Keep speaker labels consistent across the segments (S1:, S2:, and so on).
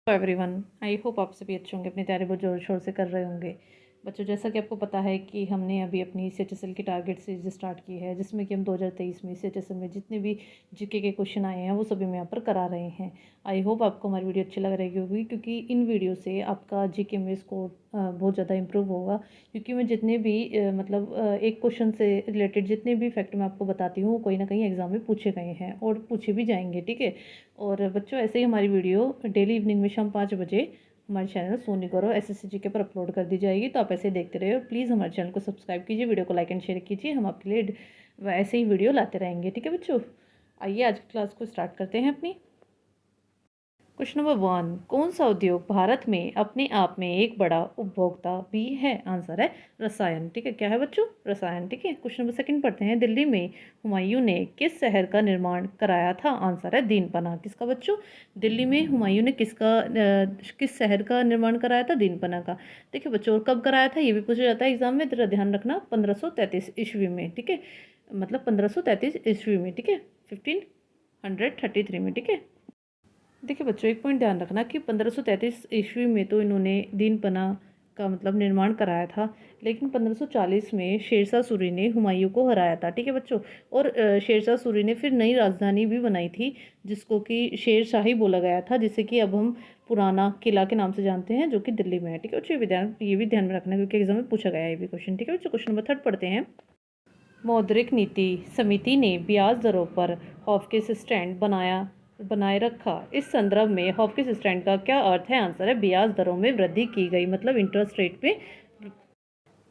S1: Everyone, I hope आप सभी अच्छे होंगे, अपनी तैयारी बहुत ज़ोर शोर से कर रहे होंगे। बच्चों, जैसा कि आपको पता है कि हमने अभी अपनी सीएचएसएल की टारगेट सीरीज स्टार्ट की है, जिसमें कि हम 2023 में सीएचएसएल में जितने भी जीके के क्वेश्चन आए हैं वो सभी हम यहाँ पर करा रहे हैं। आई होप आपको हमारी वीडियो अच्छी लग रही होगी, क्योंकि इन वीडियो से आपका जीके में स्कोर बहुत ज़्यादा इंप्रूव होगा। क्योंकि मैं जितने भी एक क्वेश्चन से रिलेटेड जितने भी फैक्ट मैं आपको बताती हूँ वो कोई ना कहीं एग्जाम में पूछे गए हैं और पूछे भी जाएंगे, ठीक है। और बच्चों, ऐसे ही हमारी वीडियो डेली इवनिंग में शाम 5 बजे हमारे चैनल सोनी करो एसएससी जीके पर अपलोड कर दी जाएगी, तो आप ऐसे देखते रहिए और प्लीज़ हमारे चैनल को सब्सक्राइब कीजिए, वीडियो को लाइक एंड शेयर कीजिए। हम आपके लिए ऐसे ही वीडियो लाते रहेंगे, ठीक है बच्चों। आइए आज की क्लास को स्टार्ट करते हैं अपनी। क्वेश्चन नंबर 1, कौन सा उद्योग भारत में अपने आप में एक बड़ा उपभोक्ता भी है? आंसर है रसायन, ठीक है। क्या है बच्चों? रसायन, ठीक है। क्वेश्चन नंबर 2 पढ़ते हैं। दिल्ली में हुमायूं ने किस शहर का निर्माण कराया था? आंसर है दीनपना। किसका बच्चों? दिल्ली में हुमायूं ने किस शहर का निर्माण कराया था? दीनपना का। देखिए बच्चों, और कब कराया था ये भी पूछा जाता है एग्जाम में, तेरा ध्यान रखना, 1533 ईस्वी में, ठीक है। मतलब 1533 ईस्वी में, ठीक है, 1533 में, ठीक है। देखिए बच्चों, एक पॉइंट ध्यान रखना कि 1533 ईस्वी में तो इन्होंने दीनपना का मतलब निर्माण कराया था, लेकिन 1540 में शेरशाह सूरी ने हुमायूं को हराया था, ठीक है बच्चों। और शेरशाह सूरी ने फिर नई राजधानी भी बनाई थी, जिसको कि शेरशाही बोला गया था, जिसे कि अब हम पुराना किला के नाम से जानते हैं, जो कि दिल्ली में है, ठीक है बच्चों। ये भी ध्यान में रखना, क्योंकि एग्जाम में पूछा गया है ये भी क्वेश्चन, ठीक है बच्चों। क्वेश्चन नंबर 3 पढ़ते हैं। मौद्रिक नीति समिति ने ब्याज दरों पर हॉफकिस स्टैंड बनाए रखा। इस संदर्भ में हॉफकिस स्टैंड का क्या अर्थ है? आंसर है ब्याज दरों में वृद्धि की गई, मतलब इंटरेस्ट रेट में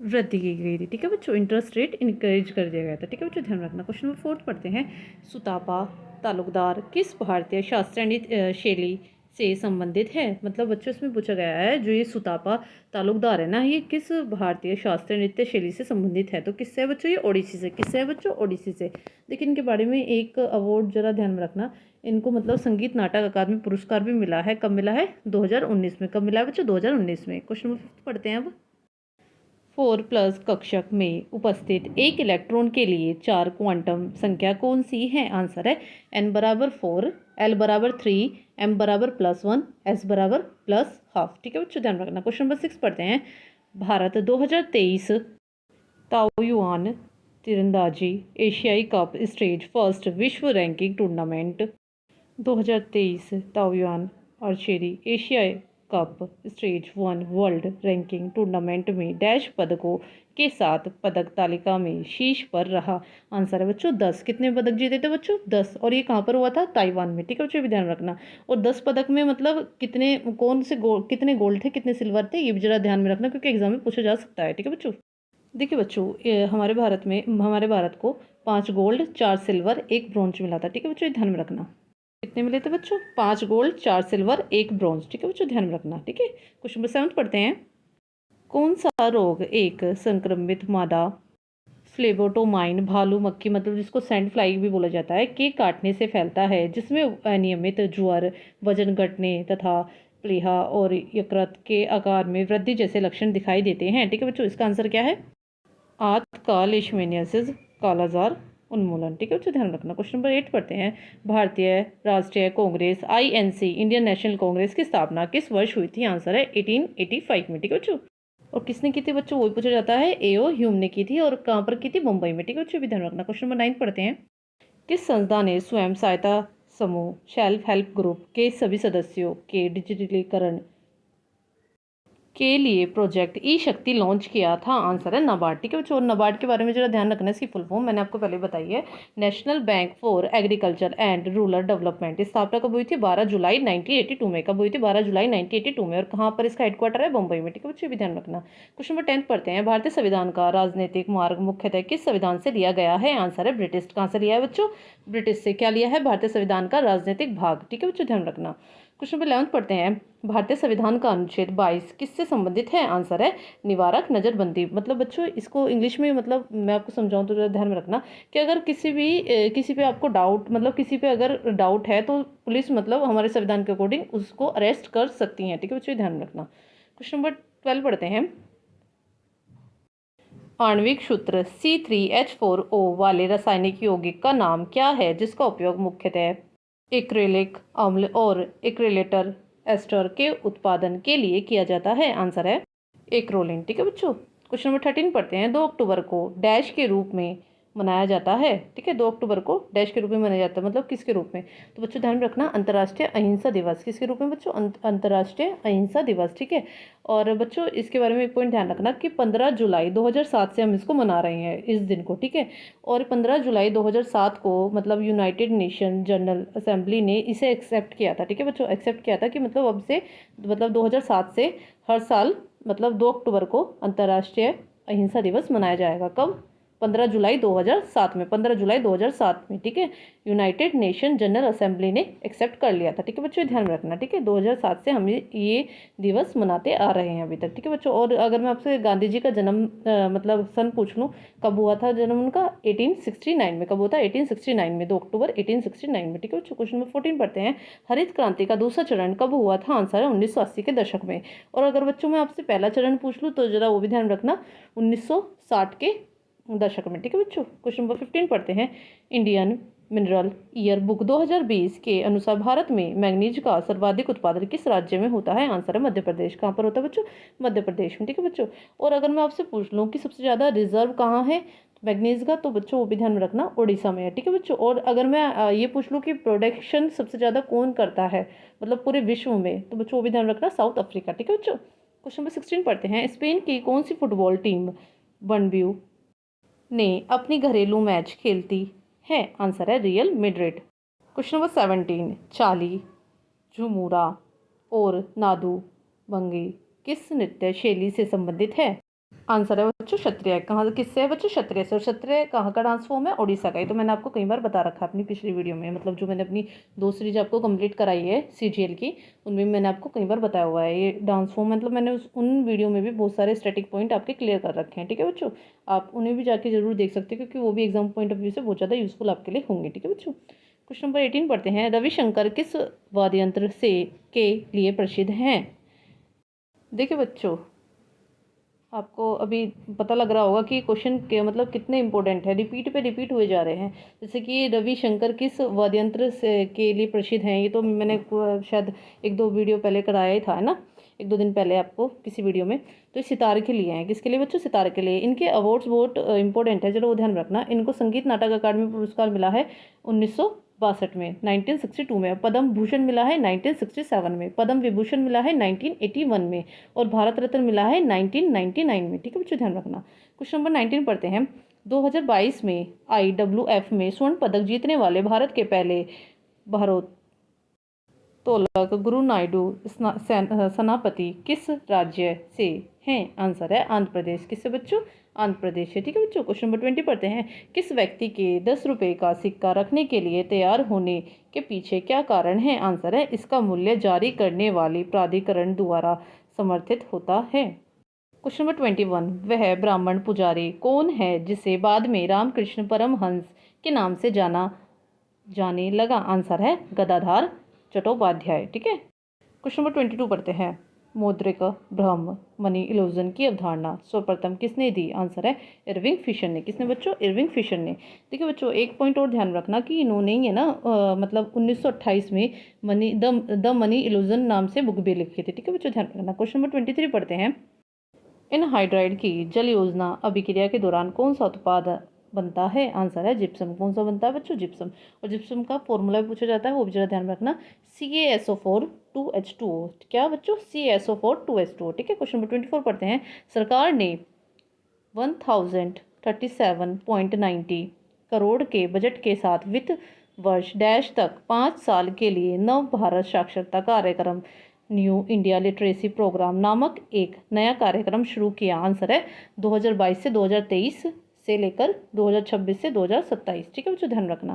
S1: वृद्धि की गई थी, ठीक है बच्चों। इंटरेस्ट रेट इनकरेज कर दिया गया था, ठीक है बच्चों, ध्यान रखना। क्वेश्चन नंबर 4 पढ़ते हैं। सुतापा तालुकदार किस भारतीय शास्त्रीय शैली से संबंधित है? मतलब बच्चों, इसमें पूछा गया है जो ये सुतापा तालुकदार है ना, ये किस भारतीय शास्त्रीय नृत्य शैली से संबंधित है? तो किससे है बच्चों? ये ओडिसी से। किससे है बच्चों? ओडिसी से। देखिए इनके बारे में एक अवार्ड जरा ध्यान में रखना। इनको मतलब संगीत नाटक अकादमी पुरस्कार भी मिला है। कब मिला है? 2019 में। कब मिला है बच्चों? 2019 में। क्वेश्चन नंबर 5 पढ़ते हैं अब। 4+ कक्षक में उपस्थित एक इलेक्ट्रॉन के लिए 4 क्वांटम संख्या कौन सी है? आंसर है n बराबर 4, l बराबर 3, m बराबर +1, s बराबर +½ ठीक है बच्चों, ध्यान रखना। क्वेश्चन नंबर 6 पढ़ते हैं। भारत 2023 ताओयुआन तीरंदाजी एशियाई कप स्टेज फर्स्ट विश्व रैंकिंग टूर्नामेंट 2023 ताओयुआन आर्चरी एशियाई cup stage 1 world ranking tournament में डैश पदकों के साथ पदक तालिका में शीर्ष पर रहा। आंसर है बच्चों 10। कितने पदक जीते थे बच्चों? 10। और ये कहाँ पर हुआ था? ताइवान में, ठीक है बच्चों, भी ध्यान रखना। और 10 पदक में मतलब कितने गोल्ड थे, कितने सिल्वर थे, ये भी जरा ध्यान में रखना, क्योंकि एग्जाम में पूछा जा सकता है, ठीक है बच्चों। देखिए बच्चों, हमारे भारत को 5 गोल्ड 4 सिल्वर 1 ब्रॉन्ज मिला था, ठीक है बच्चों, ये ध्यान में रखना। कितने मिले थे बच्चों? 5 गोल्ड 4 सिल्वर 1 ब्रॉन्ज, ठीक है बच्चों, ध्यान में रखना, ठीक है। क्वेश्चन नंबर 7 पढ़ते हैं। कौन सा रोग एक संक्रमित मादा फ्लेबोटोमाइन भालू मक्खी, मतलब जिसको सैंड फ्लाई भी बोला जाता है, के काटने से फैलता है, जिसमें अनियमित ज्वर, वजन घटने तथा प्लीहा और यकृत के आकार में वृद्धि जैसे लक्षण दिखाई देते हैं, ठीक है बच्चों। इसका आंसर क्या है? आतका लेशमेनियासिस कालाजार उन्मूलन, ठीक है बच्चों, ध्यान रखना। क्वेश्चन नंबर 8 पढ़ते हैं। भारतीय राष्ट्रीय Congress INC Indian national Congress की स्थापना किस वर्ष हुई थी? आंसर है 1885 में, ठीक है बच्चों। और किसने की थी बच्चों? वही पूछा जाता है, AO ह्यूम ने की थी। और कहाँ पर की थी? मुंबई में, ठीक है बच्चों, भी ध्यान रखना। क्वेश्चन नंबर 9 पढ़ते हैं। किस संस्था ने स्वयं सहायता समूह सेल्फ हेल्प ग्रुप के सभी सदस्यों के डिजिटलीकरण के लिए प्रोजेक्ट ई शक्ति लॉन्च किया था? आंसर है नाबार्ड, ठीक है बच्चों। नाबार्ड के बारे में जरा ध्यान रखना, इसकी फुल फॉर्म मैंने आपको पहले बताई है, national bank for agriculture and rural development. इस स्थापना कब हुई थी? 12 जुलाई 1982 में। कब हुई थी? 12 जुलाई 1982 में। और कहाँ पर इसका हेडक्वार्टर है? मुंबई में, ठीक है बच्चों, भी ध्यान रखना। क्वेश्चन नंबर 10 पढ़ते हैं। भारतीय संविधान का राजनीतिक मार्ग मुख्यतः किस संविधान से लिया गया है? आंसर है ब्रिटिश। कहाँ से लिया है बच्चों? ब्रिटिश से। क्या लिया है? भारतीय संविधान का राजनीतिक भाग, ठीक है बच्चों, ध्यान रखना। क्वेश्चन नंबर 11 पढ़ते हैं। भारतीय संविधान का अनुच्छेद 22 किससे संबंधित है? आंसर है निवारक नजरबंदी। मतलब बच्चों, इसको इंग्लिश में मतलब मैं आपको समझाऊं तो जरा ध्यान में रखना कि अगर किसी पे आपको डाउट, मतलब किसी पे अगर डाउट है, तो पुलिस मतलब हमारे संविधान के अकॉर्डिंग उसको अरेस्ट कर सकती है, ठीक है बच्चों, ध्यान में रखना। क्वेश्चन नंबर 12 पढ़ते हैं। आणविक सूत्र C3H4O वाले रासायनिक यौगिक का नाम क्या है, जिसका उपयोग मुख्यतः एक्रेलिक अम्ल और एक्रेलेटर एस्टर के उत्पादन के लिए किया जाता है? आंसर है एक्रोलिन। ठीक है बच्चों, क्वेश्चन नंबर 13 पढ़ते हैं। 2 अक्टूबर को डैश के रूप में मनाया जाता है। ठीक है, 2 अक्टूबर को डैश के रूप में मनाया जाता है, मतलब किसके रूप में? तो बच्चों ध्यान रखना, अंतर्राष्ट्रीय अहिंसा दिवस। किसके रूप में बच्चों? अंतर्राष्ट्रीय अहिंसा दिवस। ठीक है, और बच्चों इसके बारे में एक पॉइंट ध्यान रखना कि 15 जुलाई 2007 से हम इसको मना रहे हैं इस दिन को। ठीक है, और 15 जुलाई 2007 को मतलब यूनाइटेड नेशन जनरल असेंबली ने इसे एक्सेप्ट किया था। ठीक है बच्चों, एक्सेप्ट किया था कि मतलब अब से मतलब 2007 से हर साल मतलब 2 अक्टूबर को अंतर्राष्ट्रीय अहिंसा दिवस मनाया जाएगा। कब? 15 जुलाई 2007 में, 15 जुलाई 2007 में। ठीक है, यूनाइटेड नेशन जनरल असेंबली ने एक्सेप्ट कर लिया था। ठीक है बच्चों, ध्यान रखना। ठीक है, 2007 से हम ये दिवस मनाते आ रहे हैं अभी तक। ठीक है बच्चों, और अगर मैं आपसे गांधी जी का जन्म मतलब सन पूछ लूँ, कब हुआ था जन्म उनका? 1869 में। कब हुआ था? 1869 में, 2 अक्टूबर 1869 में। ठीक है बच्चों, क्वेश्चन नंबर 14 पढ़ते हैं। हरित क्रांति का दूसरा चरण कब हुआ था? आंसर है 1980 के दशक में। और अगर बच्चों मैं आपसे पहला चरण पूछ लूँ तो जरा वो भी ध्यान रखना, 1960 के दशक में। ठीक है बच्चों, क्वेश्चन नंबर 15 पढ़ते हैं। इंडियन मिनरल ईयर बुक 2020 के अनुसार भारत में मैग्नीज का सर्वाधिक उत्पादन किस राज्य में होता है? आंसर है मध्य प्रदेश। कहाँ पर होता है बच्चों? मध्य प्रदेश में। ठीक है बच्चों, और अगर मैं आपसे पूछ लूँ कि सबसे ज़्यादा रिजर्व कहाँ है मैग्नीज का, तो बच्चों वो भी ध्यान रखना, उड़ीसा में है। ठीक है बच्चों, और अगर मैं ये पूछ लूँ कि प्रोडक्शन सबसे ज़्यादा कौन करता है मतलब पूरे विश्व में, तो बच्चों वो भी ध्यान रखना, साउथ अफ्रीका। ठीक है बच्चों, क्वेश्चन नंबर 16 पढ़ते हैं। स्पेन की कौन सी फुटबॉल टीम बनब्यू ने अपनी घरेलू मैच खेलती है? आंसर है रियल मैड्रिड। Question number 17। चाली, झूमुरा और नादू भंगी किस नृत्य शैली से संबंधित है? आंसर है बच्चों क्षत्रिय। कहाँ किससे है बच्चों? क्षत्रिय से। और क्षत्रिय कहाँ का डांस फॉर्म है? उड़ीसा का। ये तो मैंने आपको कई बार बता रखा है अपनी पिछली वीडियो में, मतलब जो मैंने अपनी 2 सीरीज आपको कंप्लीट कराई है सीजीएल की, उनमें मैंने आपको कई बार बताया हुआ है ये डांस फॉर्म। मतलब मैंने उन वीडियो में भी बहुत सारे स्टैटिक पॉइंट आपके क्लियर कर रखे हैं। ठीक है बच्चों, आप उन्हें भी जाके जरूर देख सकते हैं क्योंकि वो भी एग्जाम पॉइंट ऑफ व्यू से बहुत ज़्यादा यूजफुल आपके लिए होंगे। ठीक है बच्चों, क्वेश्चन नंबर 18 पढ़ते हैं। रविशंकर किस वाद्य यंत्र से के लिए प्रसिद्ध हैं? देखिए बच्चों, आपको अभी पता लग रहा होगा कि क्वेश्चन के मतलब कितने इंपॉर्टेंट है, रिपीट पे रिपीट हुए जा रहे हैं। जैसे कि रविशंकर किस वाद्य यंत्र से के लिए प्रसिद्ध हैं, ये तो मैंने शायद 1-2 वीडियो पहले कराया ही था, है ना, 1-2 दिन पहले आपको किसी वीडियो में। तो ये सितार के लिए हैं। किसके लिए बच्चों? सितार के लिए। इनके अवार्ड्स बहुत इंपॉर्टेंट है, चलो वो ध्यान रखना। इनको संगीत नाटक अकादमी पुरस्कार मिला है 1962 में, 1962 में। पद्म भूषण मिला है 1967 में, पद्म विभूषण मिला है 1981 में, और भारत रत्न मिला है 1999 में। ठीक है बच्चों, ध्यान रखना। क्वेश्चन नंबर 19 पढ़ते हैं। 2022 में IWF में स्वर्ण पदक जीतने वाले भारत के पहले भारोत्तोलक गुरु नायडू सेनापति किस राज्य से हैं? आंसर है आंध्र प्रदेश। किससे बच्चों? आंध्र प्रदेश है। ठीक है बच्चों, क्वेश्चन नंबर 20 पढ़ते हैं। किस व्यक्ति के 10 रुपये का सिक्का रखने के लिए तैयार होने के पीछे क्या कारण है? आंसर है इसका मूल्य जारी करने वाली प्राधिकरण द्वारा समर्थित होता है। Question number 21। वह ब्राह्मण पुजारी कौन है जिसे बाद में रामकृष्ण परमहंस के नाम से जाने लगा? आंसर है गदाधर चट्टोपाध्याय। ठीक है, क्वेश्चन नंबर 22 पढ़ते हैं। मौद्रिक भ्रम मनी इल्यूजन की अवधारणा सर्वप्रथम किसने दी? आंसर है इरविंग फिशर ने। किसने बच्चों? इरविंग फिशर ने। देखिए बच्चों, एक पॉइंट और ध्यान रखना कि इन्होंने ही है ना मतलब 1928 में द मनी इल्यूजन नाम से बुक भी लिखी थी। ठीक है बच्चों, ध्यान रखना। क्वेश्चन नंबर 23 पढ़ते हैं। एनहाइड्राइड की जल योजना अभिक्रिया के दौरान कौन सा उत्पाद बनता है? आंसर है जिप्सम। कौन सा बनता है बच्चों? जिप्सम। और जिप्सम का फॉर्मूला भी पूछा जाता है, वो भी जरा ध्यान रखना, CaSO4 2H2O। क्या बच्चों? CaSO4 2H2O। ठीक है, क्वेश्चन नंबर 24 पढ़ते हैं। सरकार ने 1037.90 करोड़ के बजट के साथ वित्त वर्ष डैश तक 5 साल के लिए नव भारत साक्षरता कार्यक्रम न्यू इंडिया लिटरेसी प्रोग्राम नामक एक नया कार्यक्रम शुरू किया। आंसर है 2022 से 2023 से लेकर 2026 से 2027। ठीक है बच्चों, ध्यान रखना।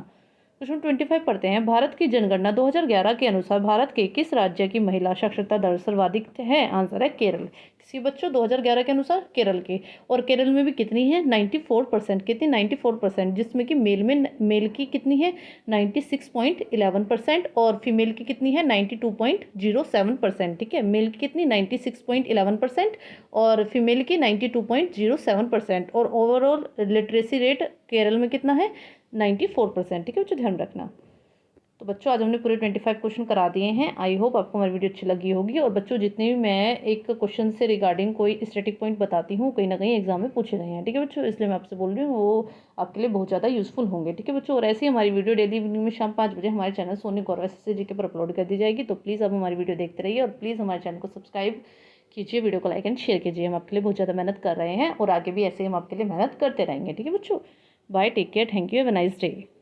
S1: क्वेश्चन 25 पढ़ते हैं। भारत की जनगणना 2011 के अनुसार भारत के किस राज्य की महिला साक्षरता दर सर्वाधिक है? आंसर है केरल। किसी बच्चों 2011 के अनुसार केरल के। और केरल में भी कितनी है? 94%। कितनी? 94%, जिसमें कि मेल की कितनी है? 96.11%, और फीमेल की कितनी है? 92.07%। ठीक है, मेल की कितनी? 96.11% और फीमेल की 92.07%। और ओवरऑल लिटरेसी रेट केरल में कितना है? 94%। ठीक है बच्चों, ध्यान रखना। तो बच्चों आज हमने पूरे 25 क्वेश्चन करा दिए हैं। आई होप आपको हमारी वीडियो अच्छी लगी होगी। और बच्चों जितने भी मैं एक क्वेश्चन से रिगार्डिंग कोई स्टैटिक पॉइंट बताती हूँ, कहीं ना कहीं एग्जाम में पूछे गए हैं, ठीक है बच्चों, इसलिए मैं आपसे बोल रही हूँ वो आपके लिए बहुत ज़्यादा यूज़फुल होंगे, ठीक है बच्चों। और ऐसे ही हमारी वीडियो डेली इवनिंग में शाम 5 बजे हमारे चैनल सोनी गौरव एसएससी जीके पर अपलोड कर दी जाएगी। तो प्लीज़ आप हमारी वीडियो देखते रहिए और प्लीज़ हमारे चैनल को सब्सक्राइब कीजिए, वीडियो को लाइक एंड शेयर कीजिए। हम आपके लिए बहुत ज़्यादा मेहनत कर रहे हैं और आगे भी ऐसे ही हम आपके लिए मेहनत करते रहेंगे, ठीक है बच्चों। Bye, take care, thank you, have a nice day.